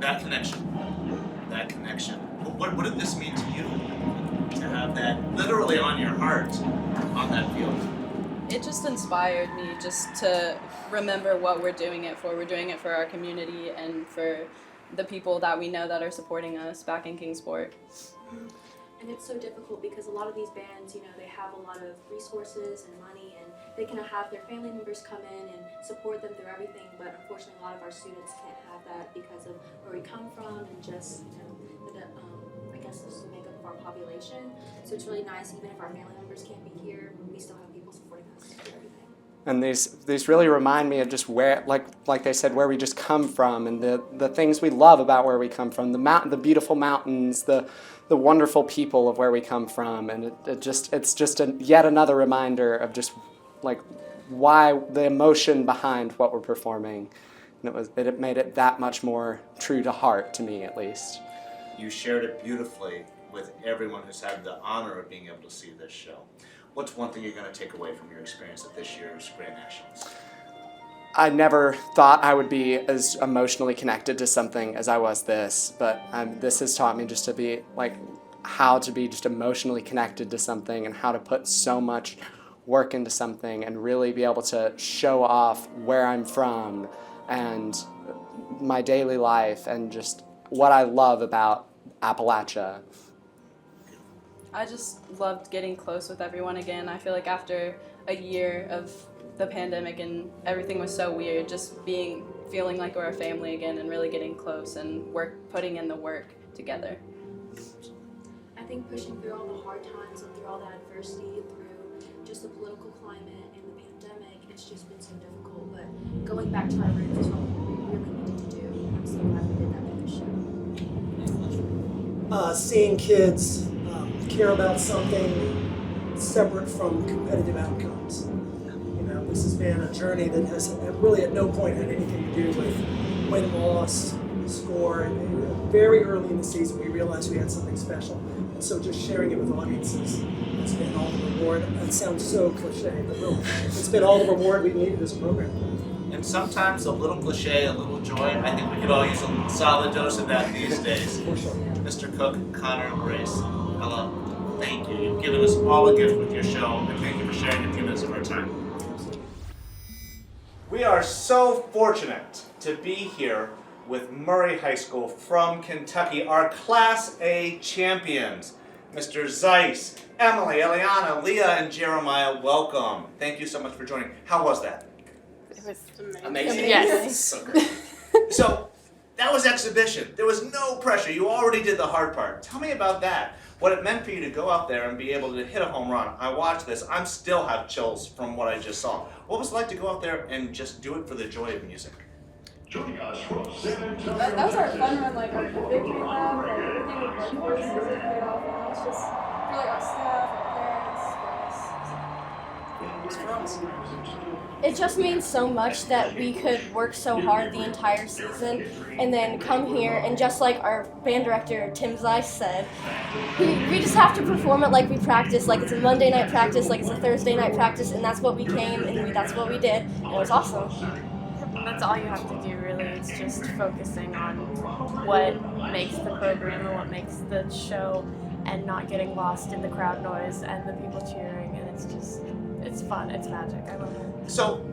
That connection. What did this mean to you, to have that literally on your heart, on that field? It just inspired me just to remember what we're doing it for. We're doing it for our community and for the people that we know that are supporting us back in Kingsport. And it's so difficult because a lot of these bands, they have a lot of resources and money, and they can have their family members come in and support them through everything, but unfortunately a lot of our students can't have that because of where we come from and just, I guess this is the makeup of our population. So it's really nice, even if our family members can't be here, we still have people supporting us through everything. And these really remind me of just where, like they said, where we just come from, and the things we love about where we come from, the beautiful mountains, the wonderful people of where we come from, and it's just yet another reminder of just like why the emotion behind what we're performing, and it made it that much more true to heart, to me at least. You shared it beautifully with everyone who's had the honor of being able to see this show. What's one thing you're going to take away from your experience at this year's Grand Nationals? I never thought I would be as emotionally connected to something as I was this, but this has taught me just to be how to be just emotionally connected to something and how to put so much work into something and really be able to show off where I'm from and my daily life and just what I love about Appalachia. I just loved getting close with everyone again. I feel like after a year of the pandemic and everything was so weird, just feeling like we're a family again and really getting close and putting in the work together. I think pushing through all the hard times and through all the adversity, through just the political climate and the pandemic, it's just been so difficult. But going back to our roots is what we really needed to do. I'm so glad we did that for the show. Seeing kids care about something separate from competitive outcomes. This has been a journey that has really at no point had anything to do with win, loss, score. And very early in the season, we realized we had something special. And so just sharing it with audiences has been all the reward. That sounds so cliche, but really, it's been all the reward we needed as a program. And sometimes a little cliche, a little joy, I think we could all use a solid dose of that these days. For sure. Mr. Cook, Connor, Grace, Ella, thank you. You've given us all a gift with your show, and thank you for sharing a few minutes of our time. We are so fortunate to be here with Murray High School from Kentucky, our Class A champions. Mr. Zeiss, Emily, Eliana, Leah, and Jeremiah, welcome. Thank you so much for joining. How was that? It was Amazing? Yes. So great. So, that was exhibition. There was no pressure. You already did the hard part. Tell me about that. What it meant for you to go out there and be able to hit a home run. I watched this. I still have chills from what I just saw. What was it like to go out there and just do it for the joy of music? That was our fun run, like our victory lap, like everything we worked for this season paid off, and it was just for like our staff, our parents, for us. It just means so much that we could work so hard the entire season and then come here and just like our band director Tim Zeiss said, we just have to perform it like we practice, like it's a Monday night practice, like it's a Thursday night practice, and that's what we came and that's what we did, and it was awesome. That's all you have to do, really. It's just focusing on what makes the program or what makes the show and not getting lost in the crowd noise and the people cheering, and it's fun, it's magic, I love it. So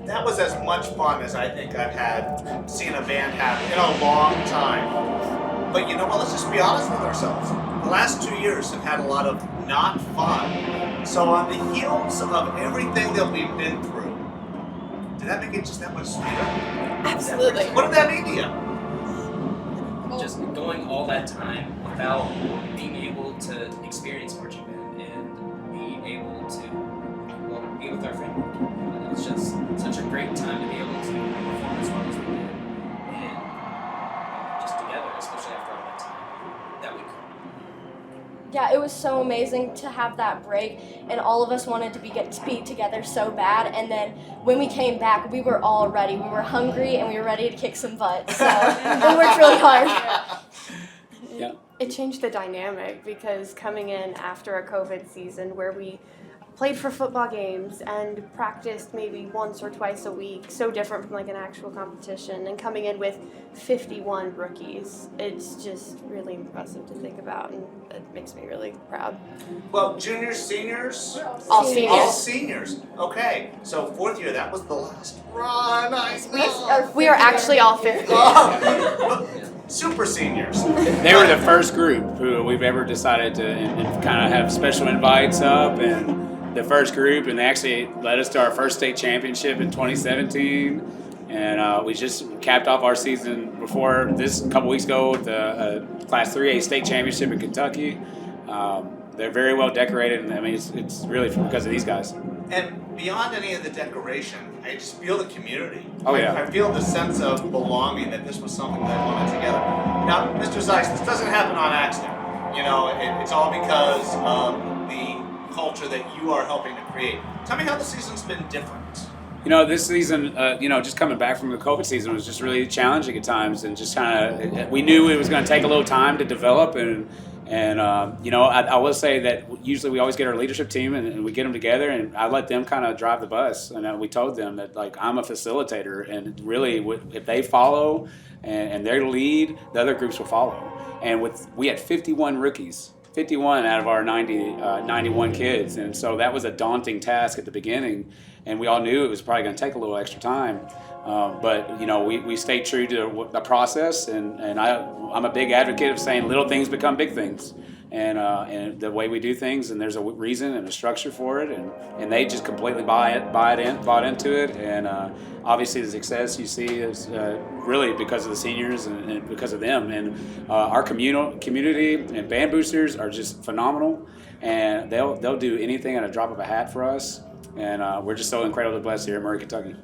that was as much fun as I think I've had seeing a band have in a long time. But you know what, let's just be honest with ourselves. The last 2 years have had a lot of not fun. So on the heels of everything that we've been through, did that make it just that much sweeter? Absolutely. What did that mean to you? Just going all that time without being able to experience marching band and being able to, well, be with our family. It was just such a great time to be able to perform as well as we did, and just together, especially after all that time that we could. Yeah, it was so amazing to have that break, and all of us wanted to be together so bad. And then when we came back, we were all ready. We were hungry and we were ready to kick some butt. So we worked really hard. Yeah. It changed the dynamic because coming in after a COVID season where we played for football games and practiced maybe once or twice a week, so different from like an actual competition, and coming in with 51 rookies, it's just really impressive to think about, and it makes me really proud. Well, juniors, seniors? All seniors. All seniors. Okay, so fourth year, that was the last run. We are actually all fifth years. Super seniors. They were the first group who we've ever decided to and kind of have special invites up, and the first group, and they actually led us to our first state championship in 2017. And we just capped off our season before this a couple weeks ago with the Class 3A state championship in Kentucky. They're very well decorated, and I mean it's really because of these guys. And beyond any of the decoration, I just feel the community. Oh yeah. I feel the sense of belonging, that this was something that wanted together. Now, Mr. Zeiss, this doesn't happen on accident. You know, it's all because of the culture that you are helping to create. Tell me how the season's been different. You know, this season, just coming back from the COVID season was just really challenging at times, and just kind of, we knew it was going to take a little time to develop, and I will say that usually we always get our leadership team and we get them together, and I let them kind of drive the bus, and we told them that like I'm a facilitator, and really if they follow and they lead, the other groups will follow. And we had 51 rookies. 51 out of our 91 kids, and so that was a daunting task at the beginning, and we all knew it was probably going to take a little extra time, but you know we stayed true to the process, and I'm a big advocate of saying little things become big things, and the way we do things, and there's a reason and a structure for it, and they just completely bought into it, and obviously the success you see is really because of the seniors and because of them, and our community and band boosters are just phenomenal, and they'll do anything at a drop of a hat for us, and we're just so incredibly blessed here at Murray, Kentucky.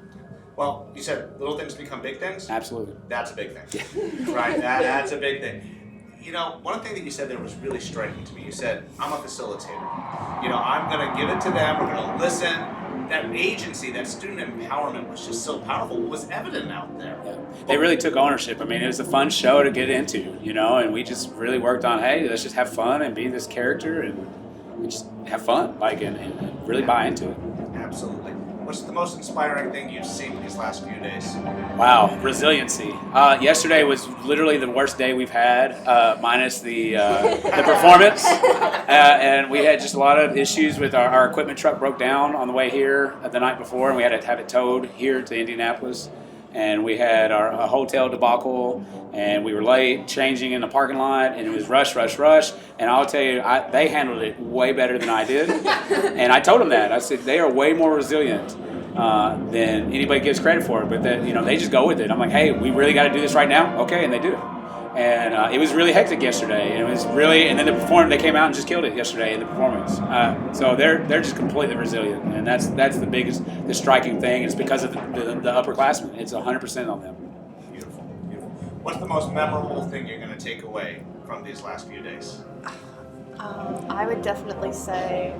Well, you said little things become big things? Absolutely. That's a big thing. Right, that's a big thing. You know, one thing that you said there was really striking to me. You said, I'm a facilitator. You know, I'm going to give it to them, we're going to listen. That agency, that student empowerment was just so powerful. It was evident out there. Yeah. They really took ownership. I mean, it was a fun show to get into, you know, and we just really worked on, hey, let's just have fun and be this character and just have fun, and really buy into it. Absolutely. What's the most inspiring thing you've seen these last few days? Wow, resiliency. Yesterday was literally the worst day we've had, minus the performance. And we had just a lot of issues with our equipment truck broke down on the way here the night before, and we had to have it towed here to Indianapolis. And we had a hotel debacle, and we were late changing in the parking lot, and it was rush. And I'll tell you, they handled it way better than I did. And I told them that. I said, they are way more resilient than anybody gives credit for it. But they just go with it. I'm like, hey, we really got to do this right now? Okay, and they do it. And it was really hectic yesterday. And it was really, and then they came out and just killed it yesterday in the performance. So they're just completely resilient, and that's the striking thing. It's because of the upperclassmen. It's 100% on them. Beautiful. What's the most memorable thing you're going to take away from these last few days? I would definitely say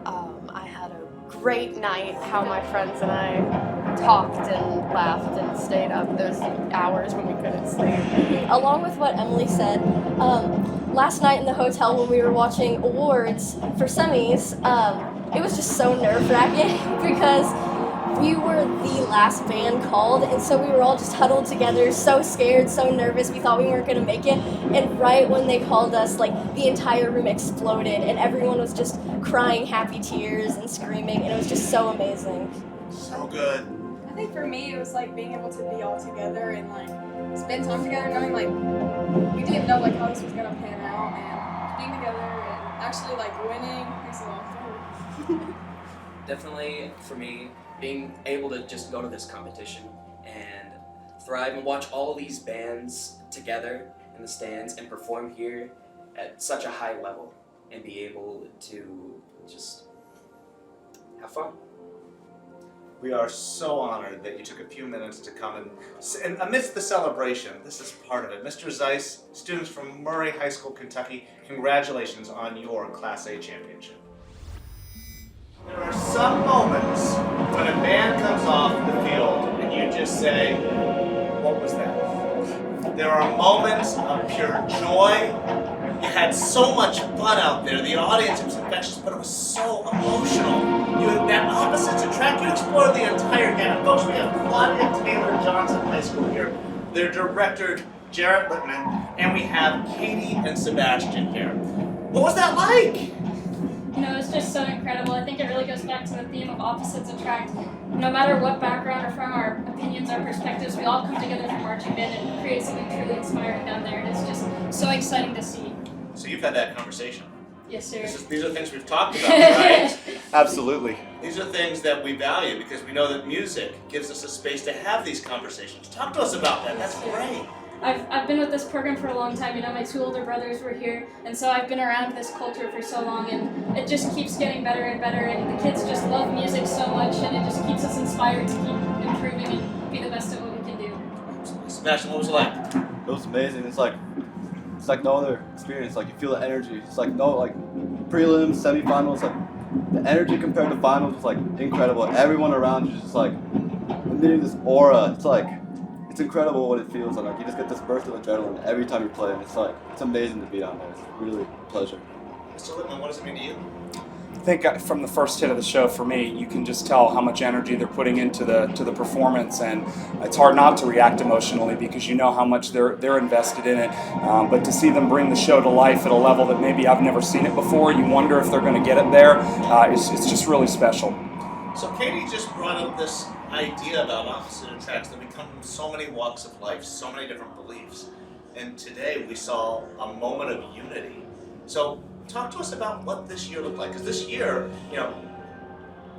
I had a great night. How my friends and I talked and laughed and stayed up those hours when we couldn't sleep. Along with what Emily said, last night in the hotel when we were watching awards for semis, it was just so nerve-wracking because we were were the last band called, and so we were all just huddled together, so scared, so nervous. We thought we weren't going to make it, and right when they called us, like, the entire room exploded, and everyone was just crying happy tears and screaming, and it was just so amazing. So good. I think for me, it was like being able to be all together and like spend time together, knowing like we didn't know like how this was gonna pan out, and being together and actually like winning makes it a lot better. Definitely for me, being able to just go to this competition and thrive and watch all these bands together in the stands and perform here at such a high level and be able to just have fun. We are so honored that you took a few minutes to come and amidst the celebration, this is part of it. Mr. Zeiss, students from Murray High School, Kentucky, congratulations on your Class A championship. There are some moments when a band comes off the field and you just say, what was that? There are moments of pure joy. You had so much fun out there. The audience was infectious, but it was so emotional. You had that opposites attract. You explored the entire gamut. Folks, we have Claudia Taylor Johnson High School here, their director, Jarrett Littman, and we have Katie and Sebastian here. What was that like? You know, it's just so incredible. I think it really goes back to the theme of opposites attract. No matter what background or from our opinions, our perspectives, we all come together for marching band and create something truly inspiring down there. And it's just so exciting to see. So you've had that conversation. Yes, sir. These are things we've talked about, right? Absolutely. These are things that we value because we know that music gives us a space to have these conversations. Talk to us about that. That's great. I've been with this program for a long time. You know, my two older brothers were here, and so I've been around this culture for so long, and it just keeps getting better and better, and the kids just love music so much, and it just keeps us inspired to keep improving and be the best at what we can do. Sebastian, what was it like? It was amazing. It's like no other experience. Like, you feel the energy. It's like prelims, semifinals, like the energy compared to finals was like incredible. Everyone around you is just like emitting this aura. It's incredible what it feels like. You just get this burst of adrenaline every time you play, and it's amazing to be down there. It's really a pleasure. Mr. Littman, what does it mean to you? I think from the first hit of the show, for me, you can just tell how much energy they're putting into the performance, and it's hard not to react emotionally because you know how much they're invested in it. But to see them bring the show to life at a level that maybe I've never seen it before, you wonder if they're going to get it there. It's just really special. So Katie just brought up this idea about opposite attracts that we come from so many walks of life, so many different beliefs. And today we saw a moment of unity. So talk to us about what this year looked like. Because this year,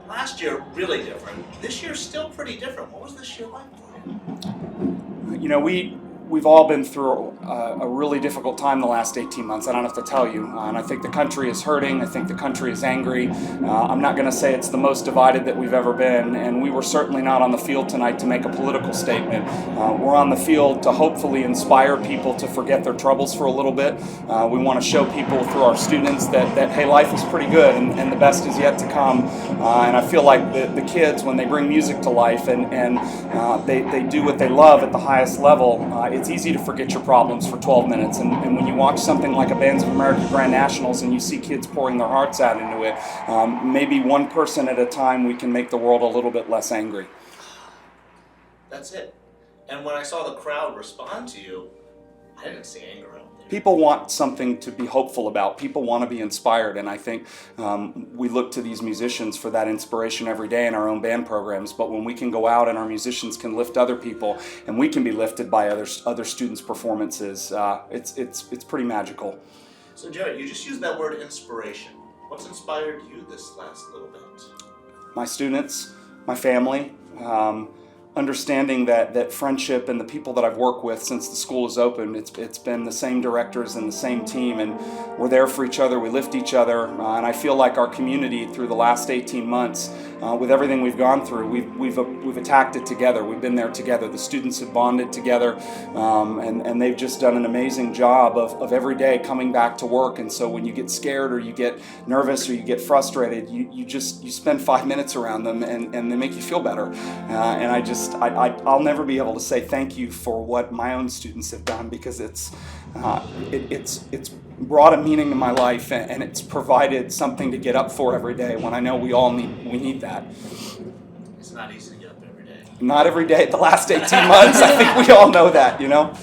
last year really different. This year's still pretty different. What was this year like for you? We've all been through a really difficult time the last 18 months. I don't have to tell you. And I think the country is hurting. I think the country is angry. I'm not going to say it's the most divided that we've ever been. And we were certainly not on the field tonight to make a political statement. We're on the field to hopefully inspire people to forget their troubles for a little bit. We want to show people through our students that hey, life is pretty good and the best is yet to come. And I feel like the kids, when they bring music to life and they do what they love at the highest level, it's easy to forget your problems for 12 minutes. And when you watch something like a Bands of America Grand Nationals and you see kids pouring their hearts out into it, maybe one person at a time we can make the world a little bit less angry. That's it. And when I saw the crowd respond to you, I didn't see anger out there. People want something to be hopeful about. People want to be inspired, and I think we look to these musicians for that inspiration every day in our own band programs. But when we can go out and our musicians can lift other people, and we can be lifted by other students' performances, it's pretty magical. So Jared, you just used that word inspiration. What's inspired you this last little bit? My students, my family. Understanding that friendship and the people that I've worked with since the school is open, it's been the same directors and the same team, and we're there for each other, we lift each other, and I feel like our community through the last 18 months, with everything we've gone through, we've attacked it together. We've been there together. The students have bonded together, and they've just done an amazing job of every day coming back to work. And so when you get scared or you get nervous or you get frustrated, you spend 5 minutes around them, and they make you feel better. And I'll never be able to say thank you for what my own students have done, because it's brought a meaning to my life, and it's provided something to get up for every day when I know we need that. It's not easy to get up every not every day the last 18 months. I think we all know that, you know?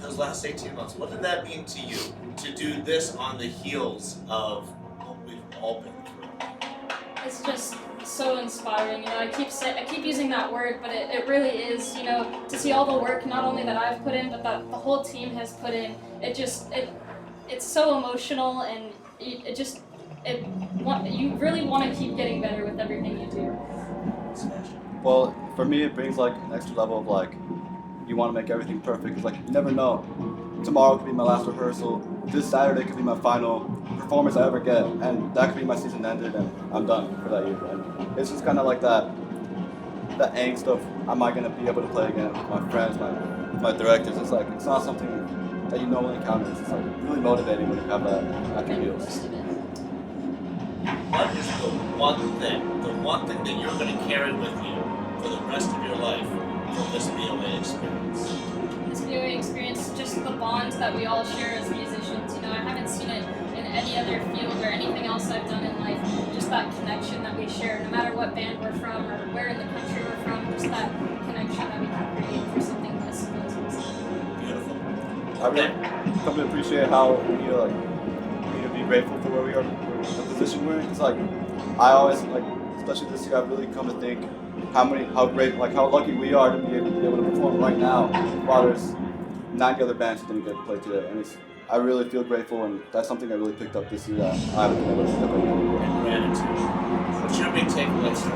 Those last 18 months, what did that mean to you to do this on the heels of what we've all been through? It's just so inspiring. You know, I keep using that word, but it really is, you know, to see all the work not only that I've put in, but that the whole team has put in. It's so emotional, and you really want to keep getting better with everything you do. Well, for me, it brings like an extra level of like, you want to make everything perfect. Cause like you never know. Tomorrow could be my last rehearsal. This Saturday could be my final performance I ever get, and that could be my season ended, and I'm done for that year. And it's just kind of like that angst of, am I gonna be able to play again with my friends, my directors? It's like it's not something that you normally encounter. It's like really motivating when you have that at your heels. What is the one thing that you're going to carry with you for the rest of your life from this BOA experience? This BOA experience, just the bond that we all share as musicians. You know, I haven't seen it in any other field or anything else I've done in life. Just that connection that we share, no matter what band we're from or where in the country we're from, just that connection that we can create for something this Beautiful. I really come to appreciate how we need to be grateful for where we are, the position we're in. Because like I always like, especially this year, I've really come to think how lucky we are to be able to perform right now, while there's 90 other bands who didn't get to play today. And I really feel grateful, and that's something I really picked up this year that I haven't been able to pick up anymore. And gratitude. What's your big takeaway, sir?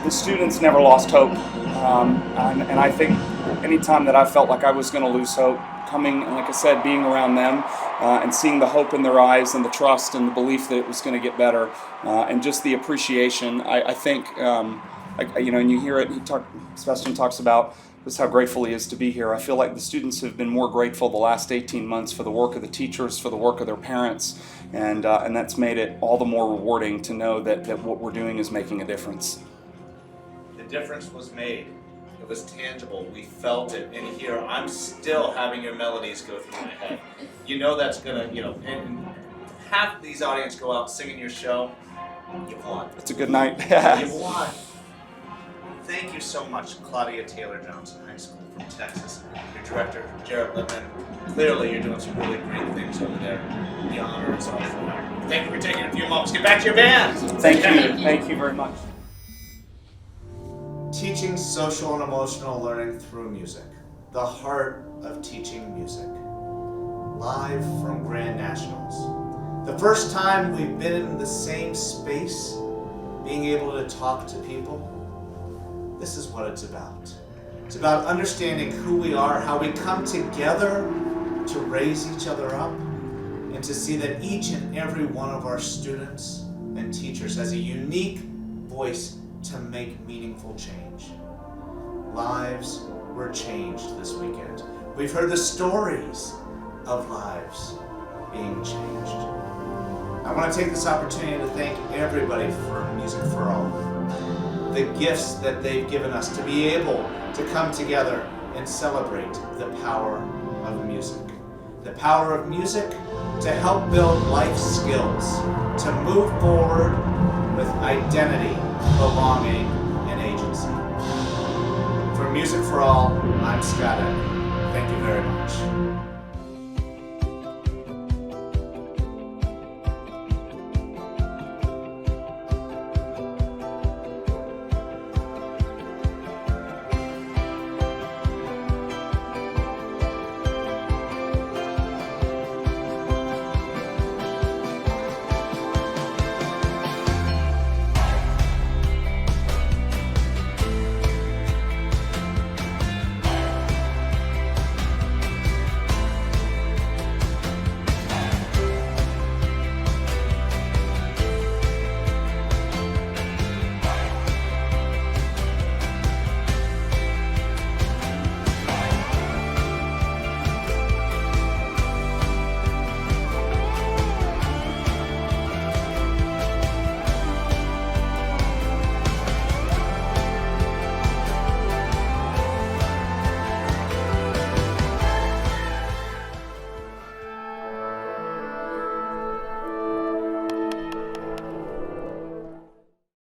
The students never lost hope, and I think anytime that I felt like I was going to lose hope, coming, and like I said, being around them and seeing the hope in their eyes and the trust and the belief that it was going to get better, and just the appreciation, I think, you know, and you hear it, Sebastian talks about just how grateful he is to be here. I feel like the students have been more grateful the last 18 months for the work of the teachers, for the work of their parents, and that's made it all the more rewarding to know that what we're doing is making a difference. The difference was made. It was tangible. We felt it. And here, I'm still having your melodies go through my head. You know that's gonna, you know, and half these audience go out singing your show. You won. It's a good night. You won. Thank you so much, Claudia Taylor-Jones, High School from Texas. Your director, Jared Lippman. Clearly, you're doing some really great things over there. The honor is all for you. Thank you for taking a few moments. Get back to your band. Thank you. Thank you very much. Teaching social and emotional learning through music. The heart of teaching music. Live from Grand Nationals. The first time we've been in the same space, being able to talk to people. This is what it's about. It's about understanding who we are, how we come together to raise each other up, and to see that each and every one of our students and teachers has a unique voice to make meaningful change. Lives were changed this weekend. We've heard the stories of lives being changed. I want to take this opportunity to thank everybody for Music for All. The gifts that they've given us to be able to come together and celebrate the power of music. The power of music to help build life skills, to move forward with identity, belonging, and agency. For Music for All, I'm Scott Edgar.